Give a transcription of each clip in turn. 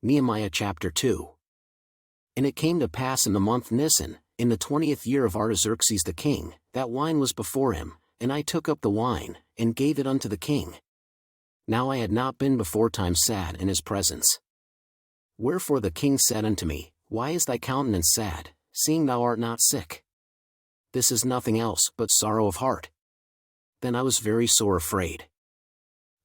Nehemiah chapter 2. And it came to pass in the month Nisan, in the 20th year of Artaxerxes the king, that wine was before him, and I took up the wine, and gave it unto the king. Now I had not been beforetime sad in his presence. Wherefore the king said unto me, Why is thy countenance sad, seeing thou art not sick? This is nothing else but sorrow of heart. Then I was very sore afraid,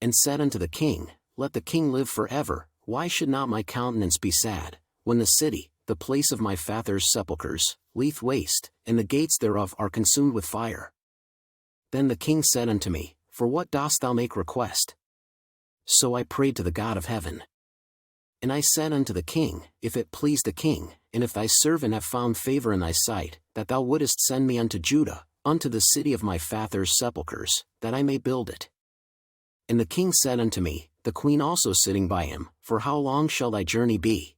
and said unto the king, Let the king live for ever. Why should not my countenance be sad, when the city, the place of my father's sepulchres, lieth waste, and the gates thereof are consumed with fire? Then the king said unto me, For what dost thou make request? So I prayed to the God of heaven. And I said unto the king, If it please the king, and if thy servant have found favor in thy sight, that thou wouldest send me unto Judah, unto the city of my father's sepulchres, that I may build it. And the king said unto me, the queen also sitting by him, For how long shall thy journey be?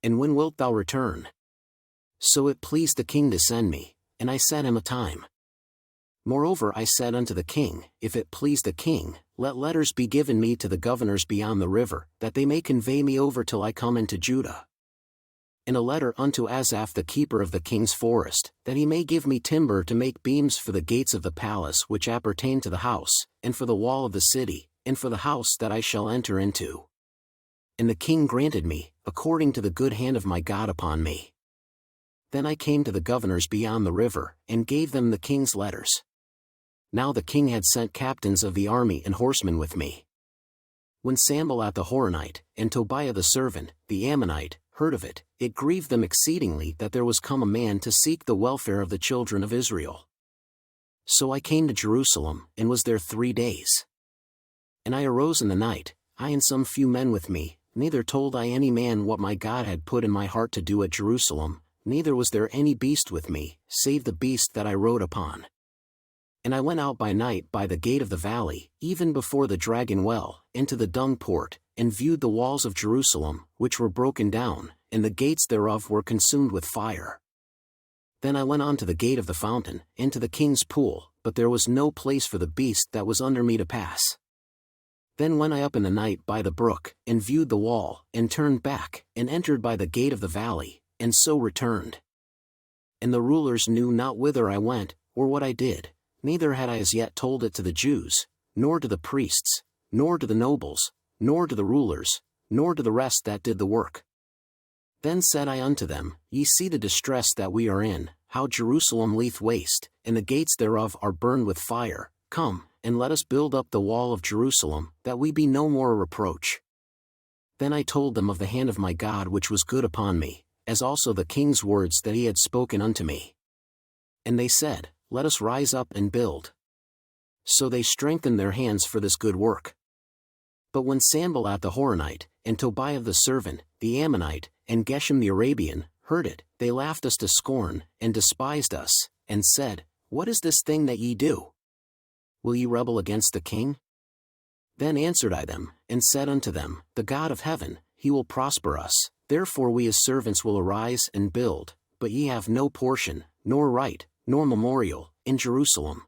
And when wilt thou return? So it pleased the king to send me, and I set him a time. Moreover I said unto the king, If it please the king, let letters be given me to the governors beyond the river, that they may convey me over till I come into Judah. And a letter unto Asaph the keeper of the king's forest, that he may give me timber to make beams for the gates of the palace which appertain to the house, and for the wall of the city, and for the house that I shall enter into. And the king granted me, according to the good hand of my God upon me. Then I came to the governors beyond the river, and gave them the king's letters. Now the king had sent captains of the army and horsemen with me. When Sanballat the Horonite, and Tobiah the servant, the Ammonite, heard of it, it grieved them exceedingly that there was come a man to seek the welfare of the children of Israel. So I came to Jerusalem, and was there 3 days. And I arose in the night, I and some few men with me, neither told I any man what my God had put in my heart to do at Jerusalem, neither was there any beast with me, save the beast that I rode upon. And I went out by night by the gate of the valley, even before the dragon well, into the dung port, and viewed the walls of Jerusalem, which were broken down, and the gates thereof were consumed with fire. Then I went on to the gate of the fountain, into the king's pool, but there was no place for the beast that was under me to pass. Then went I up in the night by the brook, and viewed the wall, and turned back, and entered by the gate of the valley, and so returned. And the rulers knew not whither I went, or what I did, neither had I as yet told it to the Jews, nor to the priests, nor to the nobles, nor to the rulers, nor to the rest that did the work. Then said I unto them, Ye see the distress that we are in, how Jerusalem lieth waste, and the gates thereof are burned with fire. Come, and let us build up the wall of Jerusalem, that we be no more a reproach. Then I told them of the hand of my God which was good upon me, as also the king's words that he had spoken unto me. And they said, Let us rise up and build. So they strengthened their hands for this good work. But when Sanballat the Horonite, and Tobiah the servant, the Ammonite, and Geshem the Arabian, heard it, they laughed us to scorn, and despised us, and said, What is this thing that ye do? Will ye rebel against the king? Then answered I them, and said unto them, The God of heaven, he will prosper us, therefore we his servants will arise and build, but ye have no portion, nor right, nor memorial, in Jerusalem.